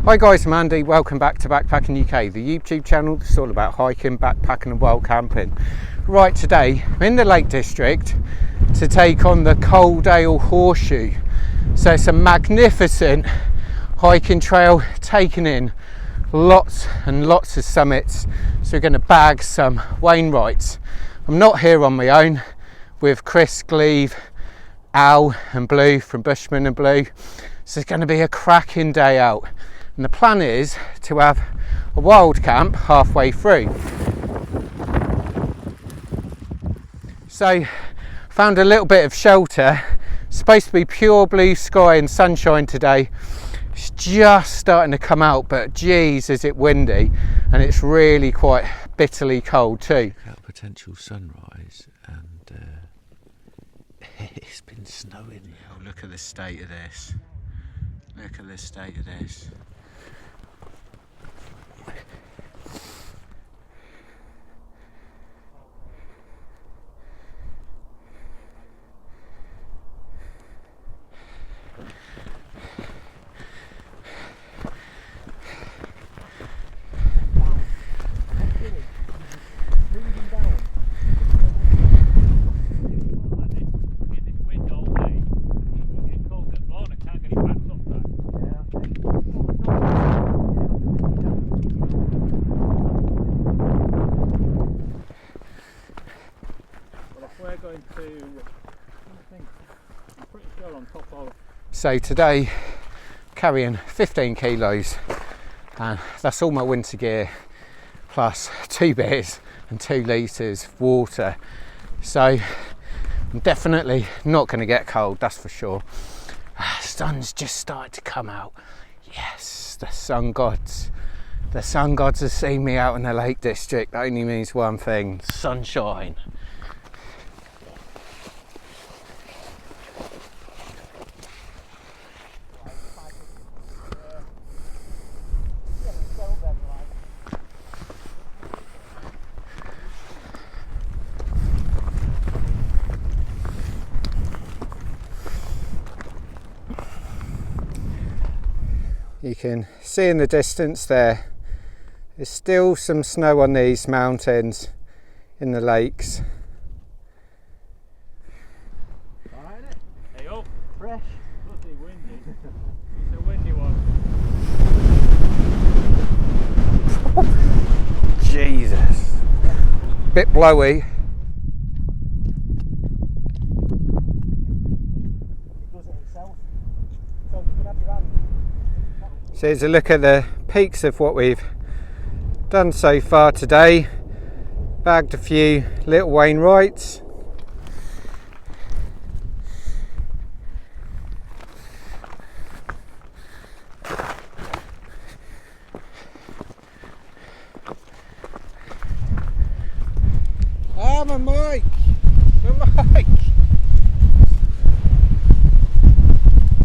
Hi guys, I'm Andy. Welcome back to Backpacking UK, the YouTube channel that's all about hiking, backpacking and wild camping. Right, today I'm in the Lake District to take on the Coledale Horseshoe. So it's a magnificent hiking trail taking in lots and lots of summits. So we're going to bag some Wainwrights. I'm not here on my own with Chris, Gleave, Al and Blue from Bushman and Blue. So it's going to be a cracking day out. And the plan is to have a wild camp halfway through. So found a little bit of shelter. It's supposed to be pure blue sky and sunshine today. It's just starting to come out, but geez, is it windy, and it's really quite bitterly cold too. Look at potential sunrise, and it's been snowing. Oh, look at the state of this. Look at the state of this. So today, carrying 15 kilos, and that's all my winter gear, plus 2 beers and 2 litres of water. So I'm definitely not going to get cold, that's for sure. Sun's just started to come out. Yes, the sun gods. The sun gods have seen me out in the Lake District. That only means one thing: sunshine. You can see in the distance there's still some snow on these mountains in the lakes. Hey up, fresh, bloody windy. It's a windy one. Jesus, bit blowy. So here's a look at the peaks of what we've done so far today. Bagged a few little Wainwrights. Ah, my mic! My mic!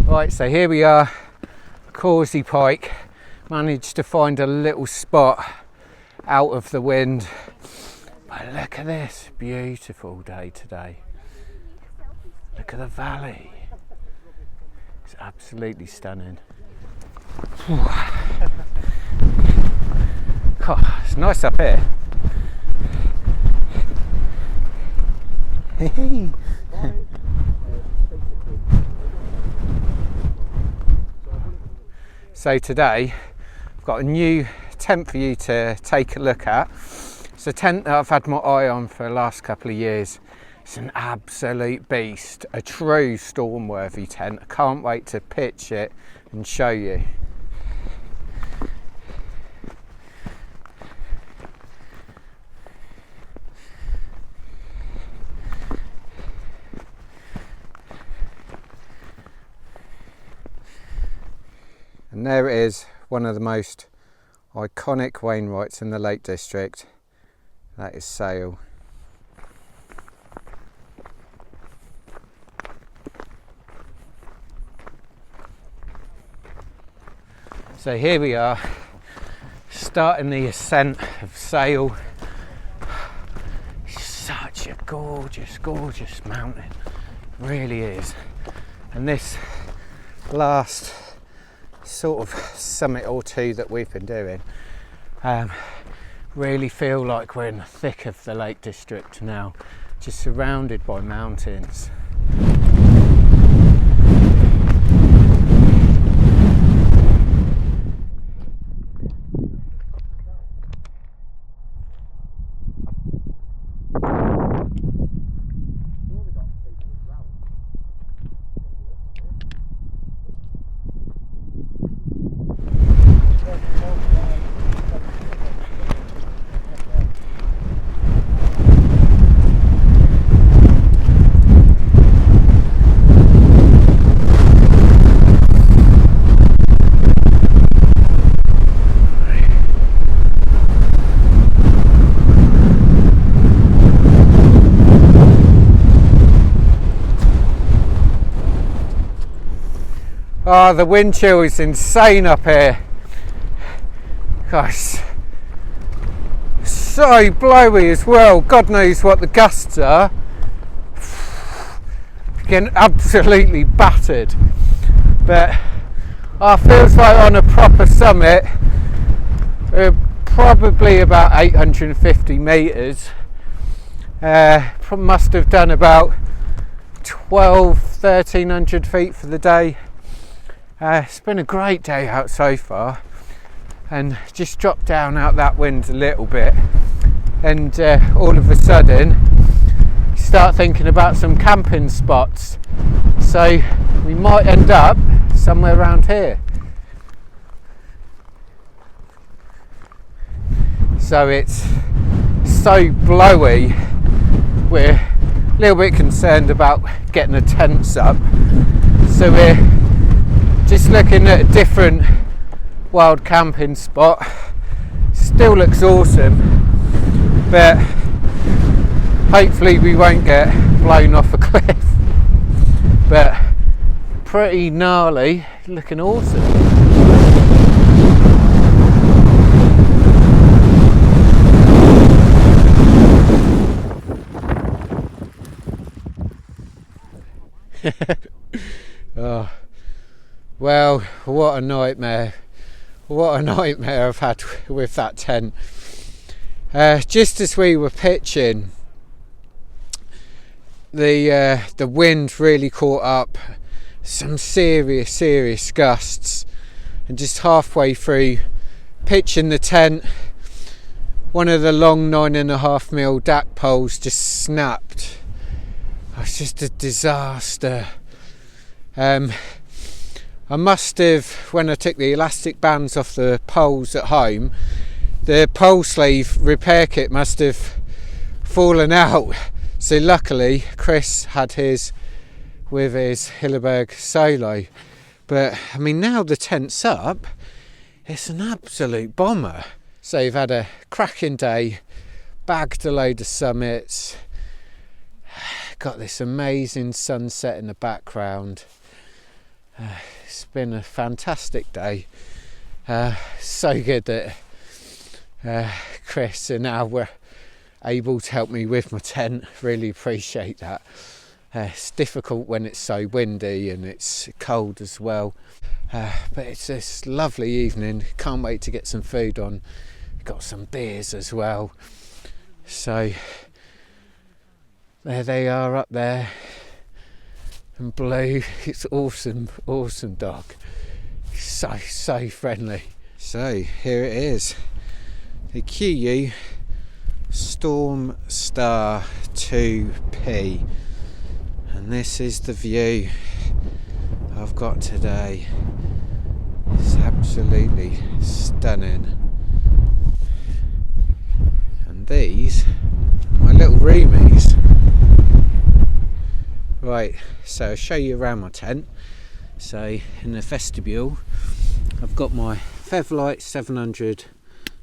Right, so here we are. Causey Pike. Managed to find a little spot out of the wind, but look at this beautiful day today. Look at the valley, it's absolutely stunning. God, it's nice up here. So today I've got a new tent for you to take a look at. It's a tent that I've had my eye on for the last couple of years. It's an absolute beast, a true storm-worthy tent. I can't wait to pitch it and show you. And there it is, one of the most iconic Wainwrights in the Lake District. That is Sail. So here we are, starting the ascent of Sail. Such a gorgeous, gorgeous mountain, it really is. And this last sort of summit or two that we've been doing, really feel like we're in the thick of the Lake District now, just surrounded by mountains. Oh, the wind chill is insane up here. Gosh, so blowy as well. God knows what the gusts are. Getting absolutely battered. But feels like on a proper summit. We're probably about 850 metres. Must have done about 1300 feet for the day. It's been a great day out so far, and just dropped down out that wind a little bit, and all of a sudden you start thinking about some camping spots, so we might end up somewhere around here. So it's so blowy, we're a little bit concerned about getting the tents up, so we're just looking at a different wild camping spot. Still looks awesome, but hopefully we won't get blown off a cliff. But pretty gnarly, looking awesome. Oh. Well, what a nightmare I've had with that tent. Just as we were pitching, the wind really caught up, some serious gusts, and just halfway through pitching the tent, one of the long 9.5mm DAC poles just snapped. It was just a disaster. I must have, when I took the elastic bands off the poles at home, the pole sleeve repair kit must have fallen out. So luckily Chris had his with his Hilleberg Solo. But I mean, now the tent's up, it's an absolute bomber. So you've had a cracking day, bagged a load of summits, got this amazing sunset in the background. It's been a fantastic day. So good that Chris and Al were able to help me with my tent. Really appreciate that. It's difficult when it's so windy and it's cold as well. But it's this lovely evening. Can't wait to get some food on. Got some beers as well. So there they are up there. And Blue, it's awesome dog. So friendly. So here it is, the Kuiu Storm Star 2P, and this is the view I've got today. It's absolutely stunning. And these are my little roomies. Right, so I'll show you around my tent. So in the vestibule, I've got my Fevlite 700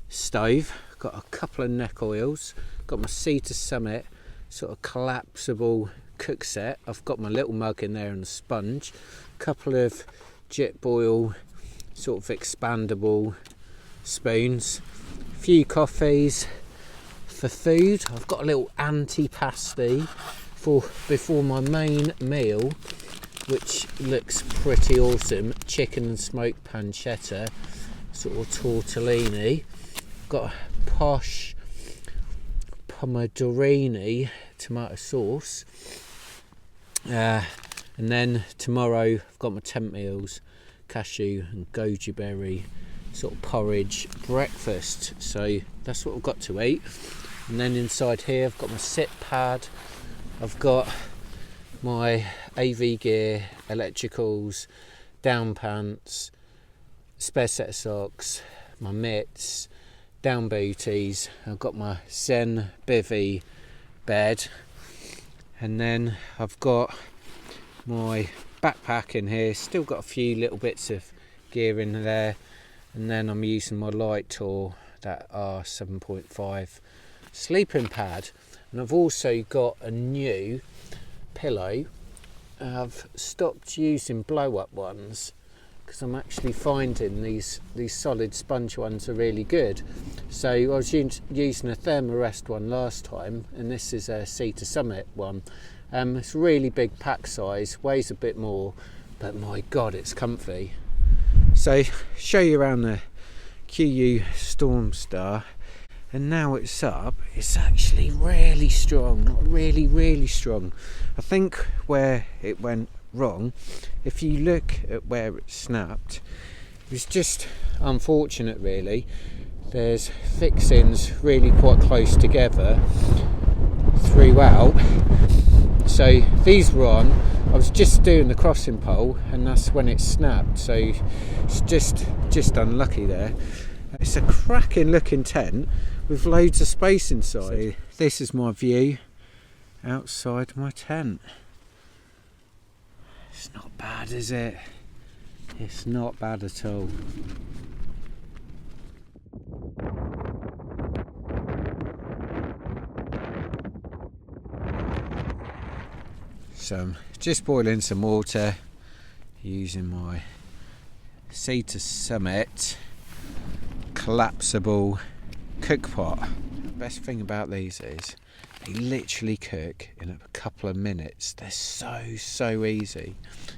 stove, got a couple of neck oils, got my Cedar Summit sort of collapsible cook set. I've got my little mug in there and a sponge, a couple of jet boil sort of expandable spoons, a few coffees. For food, I've got a little antipasti for before my main meal. which looks pretty awesome. Chicken and smoked pancetta, sort of tortellini. Got a posh pomodorini tomato sauce. And then tomorrow I've got my tent meals, cashew and goji berry sort of porridge breakfast. So that's what I've got to eat. And then inside here I've got my sit pad, I've got my AV gear, electricals, down pants, spare set of socks, my mitts, down booties. I've got my Zen bivvy bed, and then I've got my backpack in here. Still got a few little bits of gear in there, and then I'm using my Light Tour, that R7.5 sleeping pad. And I've also got a new pillow. I've stopped using blow up ones because I'm actually finding these solid sponge ones are really good. So I was using a Thermarest one last time, and this is a Sea to Summit one. It's really big pack size, weighs a bit more, but my god, it's comfy. So show you around the Kuiu Storm Star, and now it's up. It's actually really strong, really strong. I think where it went wrong, if you look at where it snapped, it was just unfortunate really. There's fixings really quite close together throughout, so these were on. I was just doing the crossing pole and that's when it snapped, so it's just unlucky there. It's a cracking looking tent with loads of space inside. So this is my view outside my tent. It's not bad, is it? It's not bad at all. So I'm just boiling some water using my Sea to Summit collapsible cook pot. The best thing about these is they literally cook in a couple of minutes. They're so easy.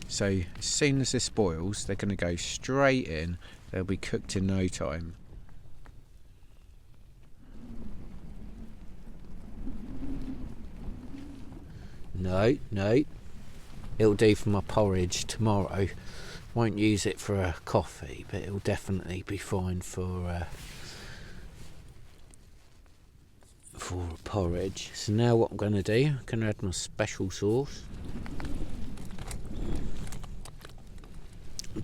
So as soon as this boils, they're going to go straight in. They'll be cooked in no time. No, it'll do for my porridge tomorrow. Won't use it for a coffee, but it'll definitely be fine for a porridge. So now what I'm going to do, I'm going to add my special sauce.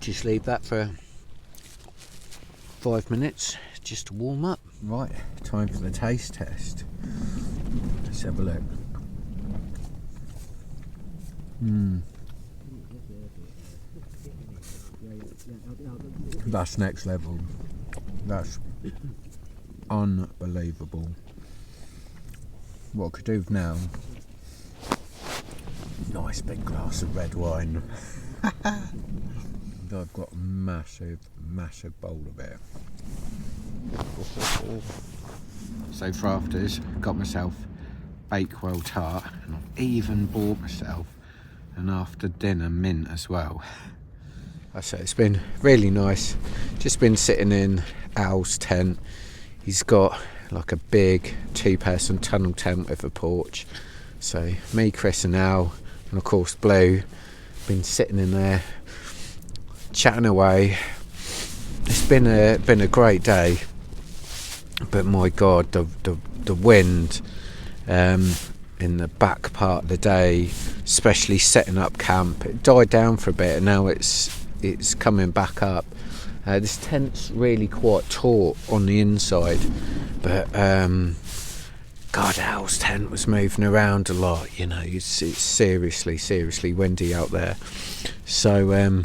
Just leave that for 5 minutes just to warm up. Right, time for the taste test. Let's have a look. That's next level. That's unbelievable. What I could do now, nice big glass of red wine. I've got a massive bowl of it. So for afters, got myself Bakewell tart, and I've even bought myself an after dinner mint as well. So it's been really nice. Just been sitting in Al's tent. He's got like a big 2-person tunnel tent with a porch. So me, Chris and Al, and of course Blue, been sitting in there chatting away. It's been a great day, but my god, the wind in the back part of the day, especially setting up camp, it died down for a bit and now it's coming back up. This tent's really quite taut on the inside, but God, Al's tent was moving around a lot, you know. It's seriously windy out there, so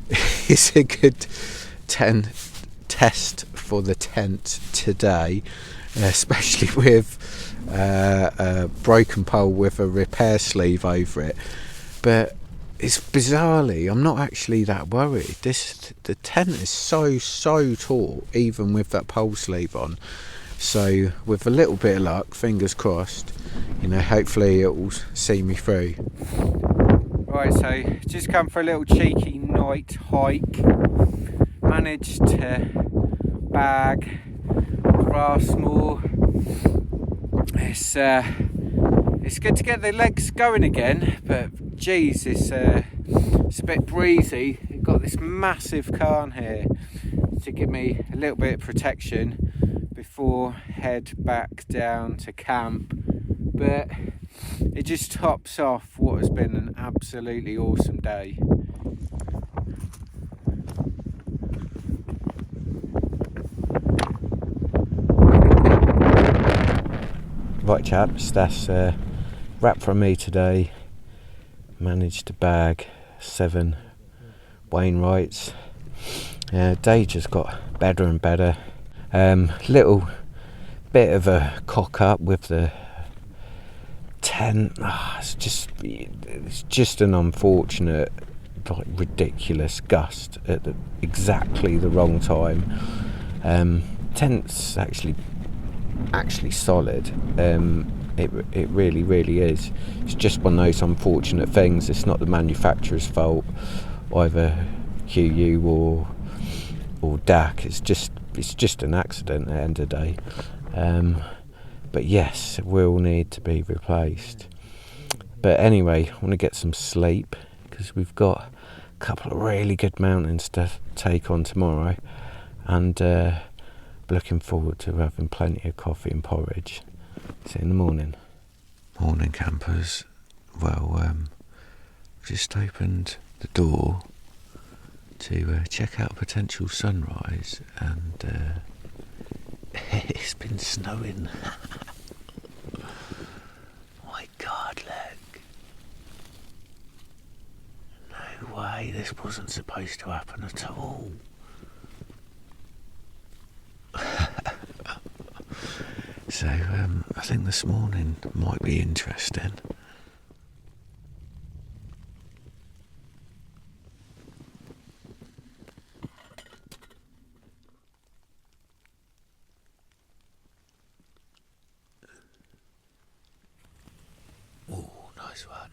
it's a good test for the tent today, especially with a broken pole with a repair sleeve over it. But it's bizarrely, I'm not actually that worried. The tent is so taut, even with that pole sleeve on. So with a little bit of luck, fingers crossed, you know, hopefully it will see me through. Right, so just come for a little cheeky night hike. Managed to bag Grassmore. It's good to get the legs going again, but geez, it's a bit breezy. You've got this massive cairn here to give me a little bit of protection before head back down to camp, but it just tops off what has been an absolutely awesome day. Right chaps, that's a wrap from me today. Managed to bag 7 Wainwrights. Day just got better and better. Little bit of a cock up with the tent. It's just an unfortunate, like, ridiculous gust at exactly the wrong time. Tent's actually solid. It really is. It's just one of those unfortunate things. It's not the manufacturer's fault, either Kuiu or DAC. It's just an accident at the end of the day. But yes, it will need to be replaced. But anyway, I want to get some sleep because we've got a couple of really good mountains to take on tomorrow, and looking forward to having plenty of coffee and porridge. See you in the morning. Morning campers. Well, just opened the door to check out a potential sunrise, and it's been snowing. My God, look. No way, this wasn't supposed to happen at all. So I think this morning might be interesting. Oh, nice one.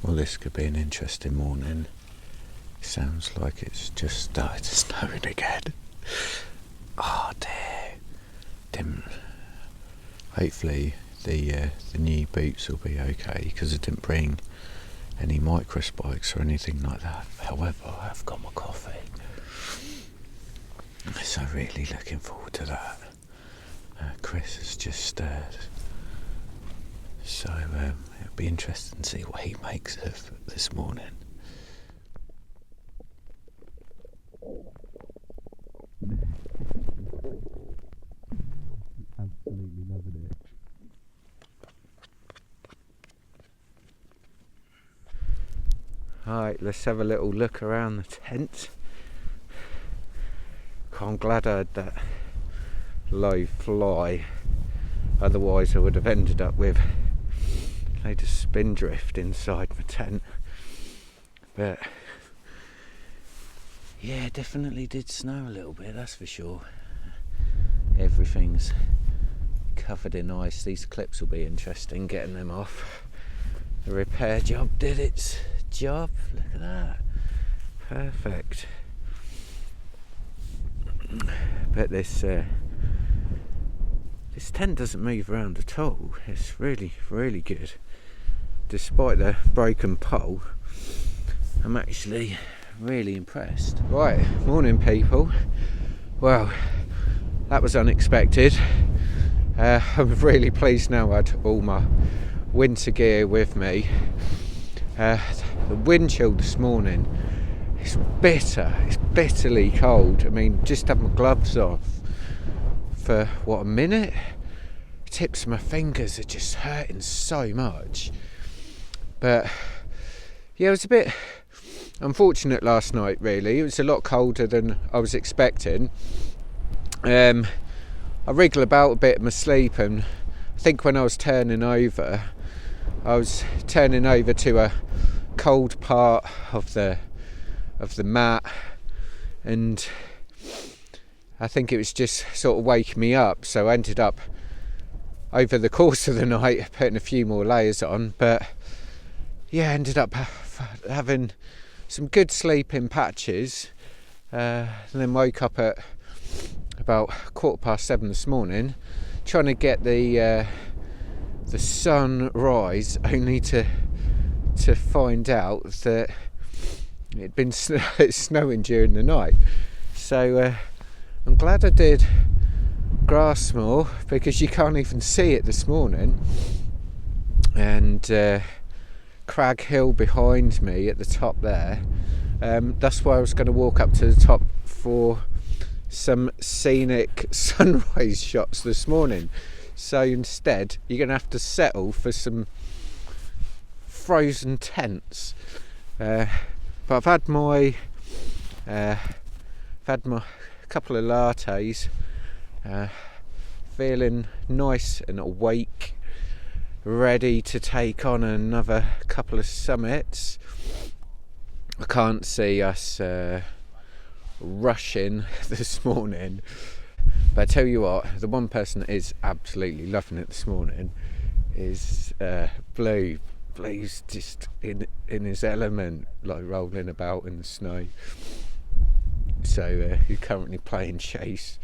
Well, this could be an interesting morning. Sounds like it's just started snowing again. Oh dear. Hopefully the new boots will be okay, because I didn't bring any micro spikes or anything like that. However, I have got my coffee, so really looking forward to that. Chris has just stirred, so it'll be interesting to see what he makes of this morning. Absolutely loving it. Alright, let's have a little look around the tent. I'm glad I had that low fly, otherwise I would have ended up with a load of spindrift inside my tent. But yeah, definitely did snow a little bit, that's for sure. Everything's covered in ice. These clips will be interesting, getting them off. The repair job did its job. Look at that, perfect. But this tent doesn't move around at all. It's really good. Despite the broken pole, I'm actually really impressed. Right, morning people. Well, that was unexpected. I'm really pleased now I had all my winter gear with me. The wind chill this morning, it's bitter, it's bitterly cold. I mean, just have my gloves off for what, a minute? Tips of my fingers are just hurting so much. But yeah, it was a bit unfortunate last night really. It was a lot colder than I was expecting. I wriggle about a bit in my sleep, and I think when I was turning over I was turning over to a cold part of the mat, and I think it was just sort of waking me up, so I ended up over the course of the night putting a few more layers on, but yeah, ended up having some good sleeping patches, and then woke up at about 7:15 this morning trying to get the sunrise, only to find out that it'd been snowing during the night. So I'm glad I did grass more, because you can't even see it this morning. And Crag Hill behind me at the top there, that's why I was going to walk up to the top for some scenic sunrise shots this morning. So instead you're going to have to settle for some frozen tents. But I've had my couple of lattes, feeling nice and awake, ready to take on another couple of summits. I can't see us rushing this morning, but I tell you what, the one person that is absolutely loving it this morning is Blue. Blue's just in his element, like rolling about in the snow. So he's currently playing chase.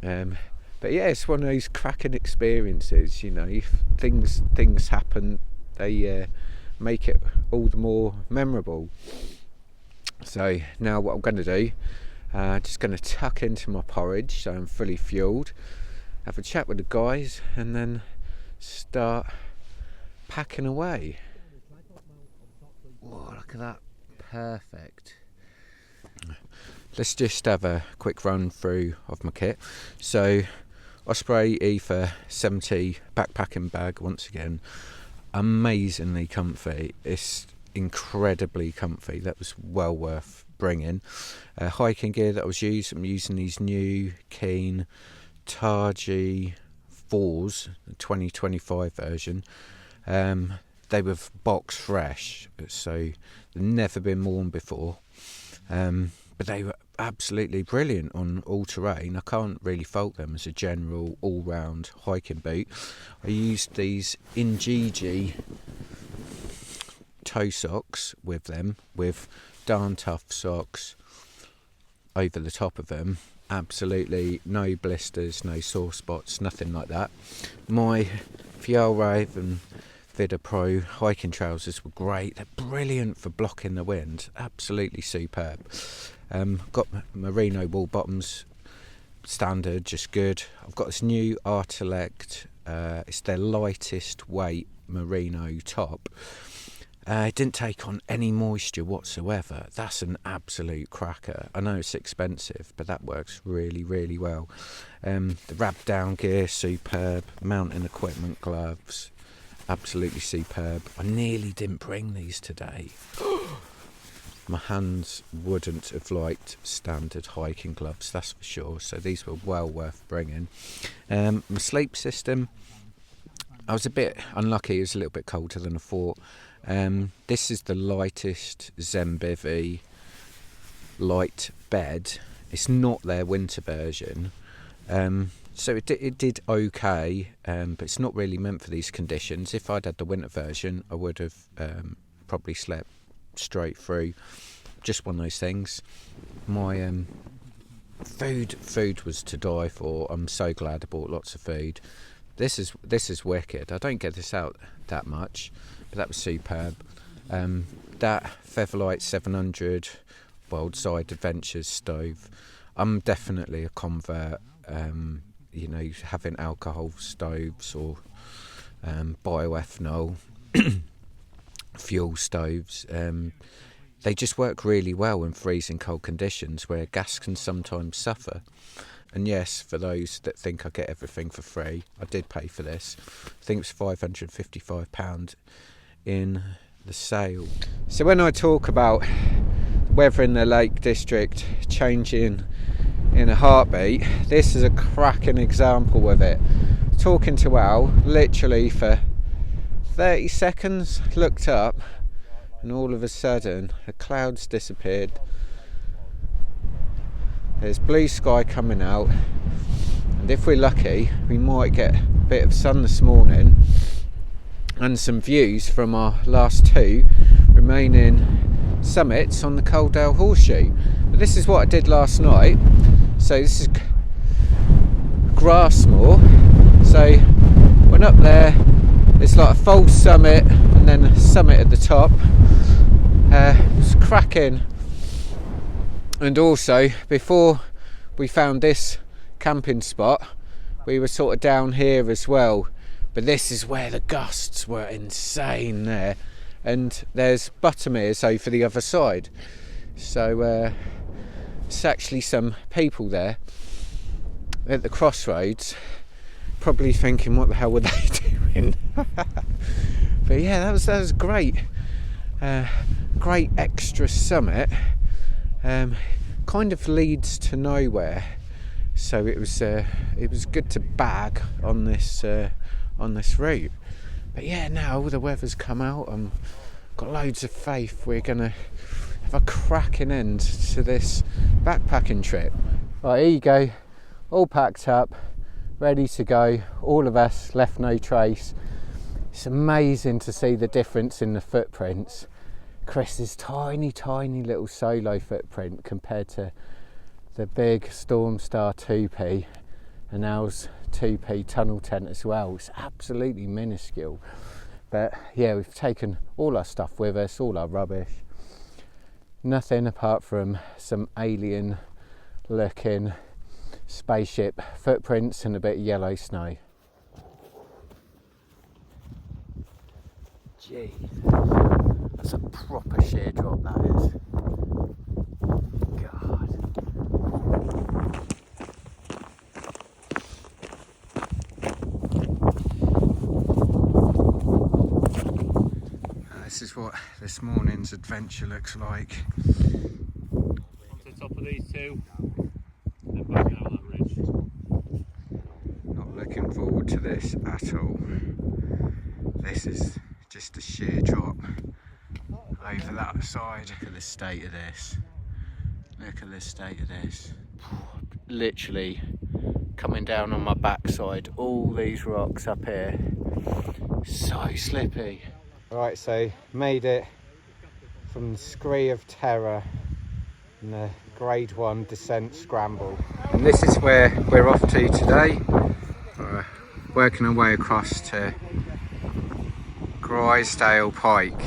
But yeah, it's one of those cracking experiences, you know. If things happen, they make it all the more memorable. So now what I'm going to do, just going to tuck into my porridge so I'm fully fueled, have a chat with the guys, and then start packing away. Oh, look at that, perfect. Let's just have a quick run through of my kit. So Osprey Ether 70 backpacking bag, once again, amazingly comfy. It's incredibly comfy. That was well worth bringing. Hiking gear that I was using, I'm using these new Keen Targi 4s, the 2025 version. They were box fresh, so they've never been worn before. But they were absolutely brilliant on all terrain. I can't really fault them as a general all-round hiking boot. I used these Injiji toe socks with them, with darn tough socks over the top of them. Absolutely no blisters, no sore spots, nothing like that. My Fjallraven and Vida Pro hiking trousers were great. They're brilliant for blocking the wind, absolutely superb. Got merino wool bottoms, standard, just good. I've got this new Artelect, it's their lightest weight merino top. It didn't take on any moisture whatsoever. That's an absolute cracker. I know it's expensive, but that works really, really well. The wrap down gear, superb. Mountain equipment, gloves, absolutely superb. I nearly didn't bring these today. My hands wouldn't have liked standard hiking gloves, that's for sure. So these were well worth bringing. My sleep system, I was a bit unlucky. It was a little bit colder than I thought. This is the lightest Zenbivy light bed. It's not their winter version. So it did okay, but it's not really meant for these conditions. If I'd had the winter version, I would have probably slept straight through. Just one of those things. My food was to die for. I'm so glad I bought lots of food. This is wicked. I don't get this out that much, but that was superb. That Featherlight 700 Wildside Adventures stove, I'm definitely a convert. You know, having alcohol stoves or bioethanol fuel stoves, they just work really well in freezing cold conditions where gas can sometimes suffer. And yes, for those that think I get everything for free, I did pay for this. I think it was £555 in the sale. So when I talk about weather in the Lake District changing in a heartbeat, this is a cracking example of it. Talking to Al literally for 30 seconds, looked up, and all of a sudden the clouds disappeared. There's blue sky coming out, and if we're lucky we might get a bit of sun this morning and some views from our last 2 remaining summits on the Coledale Horseshoe. But this is what I did last night. So this is Grassmoor. So went up there, it's like a false summit and then a summit at the top. It's cracking. And also, before we found this camping spot, we were sort of down here as well. But this is where the gusts were insane there. And there's Buttermere's over the other side. So it's actually some people there at the crossroads, probably thinking, what the hell were they doing? But yeah, that was great. Great extra summit. Kind of leads to nowhere, so it was good to bag on this route. But yeah, now the weather's come out and got loads of faith we're gonna have a cracking end to this backpacking trip. Right, here you go, all packed up, ready to go. All of us left no trace. It's amazing to see the difference in the footprints. Chris's tiny little solo footprint compared to the big Storm Star 2P and Al's 2P tunnel tent as well. It's absolutely minuscule. But yeah, we've taken all our stuff with us, all our rubbish. Nothing apart from some alien looking spaceship footprints and a bit of yellow snow. Jeez. That's a proper sheer drop, that is. God. This is what this morning's adventure looks like. Onto the top of these 2, then back down that ridge. Not looking forward to this at all. This is just a sheer drop over that side. Look at the state of this. Look at the state of this. Literally coming down on my backside, all these rocks up here. So slippy. Right, so made it from the Scree of Terror and the grade 1 descent scramble. And this is where we're off to today. Working our way across to Coledale Pike.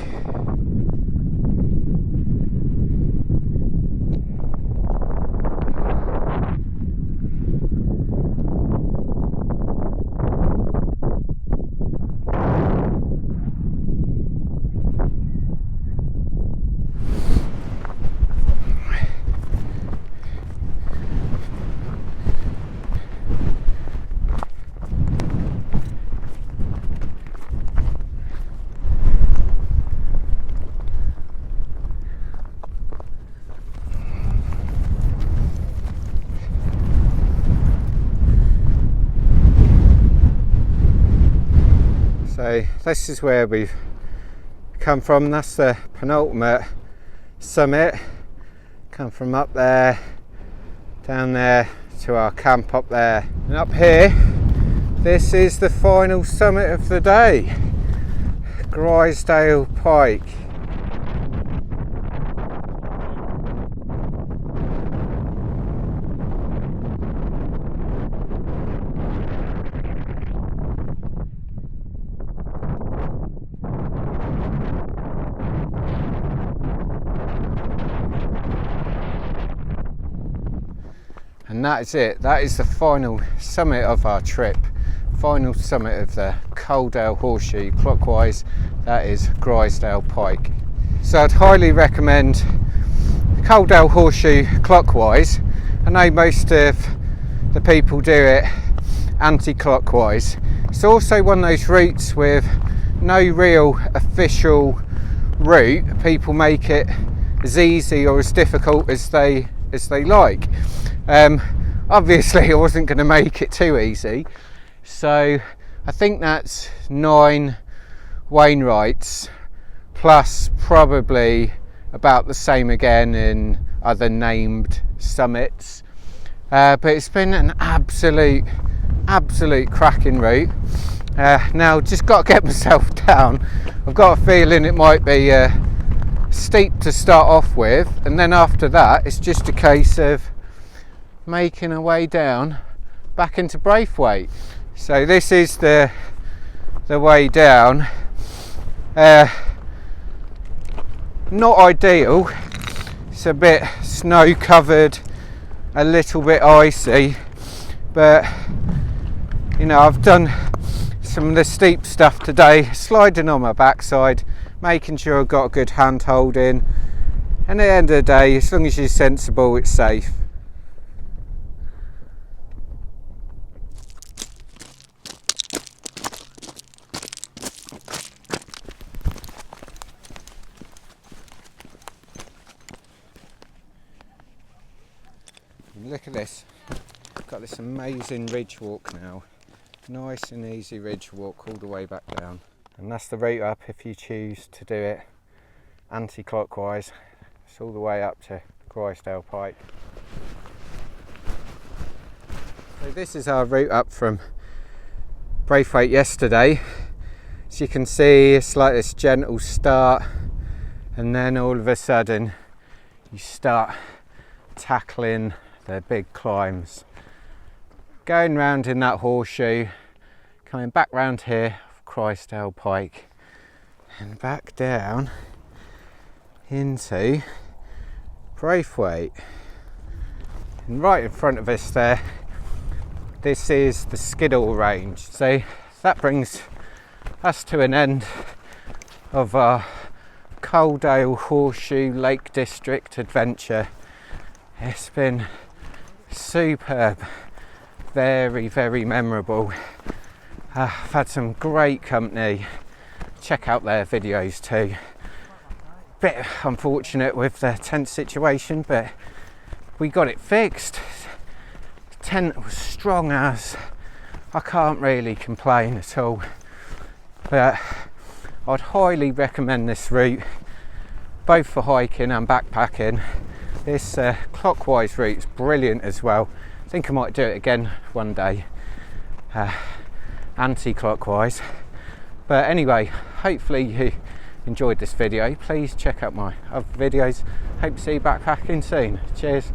So this is where we've come from. That's the penultimate summit. Come from up there, down there to our camp up there. And up here, this is the final summit of the day, Coledale Pike. And that is it. That is the final summit of our trip. Final summit of the Coledale Horseshoe. Clockwise, that is Coledale Pike. So I'd highly recommend the Coledale Horseshoe clockwise. I know most of the people do it anti-clockwise. It's also one of those routes with no real official route. People make it as easy or as difficult as they like. Obviously I wasn't going to make it too easy, so I think that's 9 Wainwrights, plus probably about the same again in other named summits. But it's been an absolute cracking route. Now just got to get myself down. I've got a feeling it might be steep to start off with, and then after that it's just a case of making our way down back into Braithwaite. So this is the way down. Not ideal, it's a bit snow covered, a little bit icy, but you know, I've done some of the steep stuff today, sliding on my backside, making sure I've got a good hand holding, and at the end of the day, as long as you're sensible, it's safe. Look at this, I've got this amazing ridge walk now. Nice and easy ridge walk all the way back down. And that's the route up if you choose to do it anti-clockwise. It's all the way up to Coledale Pike. So this is our route up from Braithwaite yesterday. As you can see, it's like this gentle start, and then all of a sudden you start tackling the big climbs. Going round in that horseshoe, coming back round here, Coledale Pike, and back down into Braithwaite. And right in front of us there, this is the Skiddaw range. So that brings us to an end of our Coledale Horseshoe Lake District adventure. It's been superb. Very memorable. I've had some great company. Check out their videos too. Bit unfortunate with the tent situation, but we got it fixed. The tent was strong as. I can't really complain at all. But I'd highly recommend this route, both for hiking and backpacking. This clockwise route is brilliant as well. I think I might do it again one day, anti-clockwise. But anyway, hopefully you enjoyed this video. Please check out my other videos. Hope to see you backpacking soon. Cheers.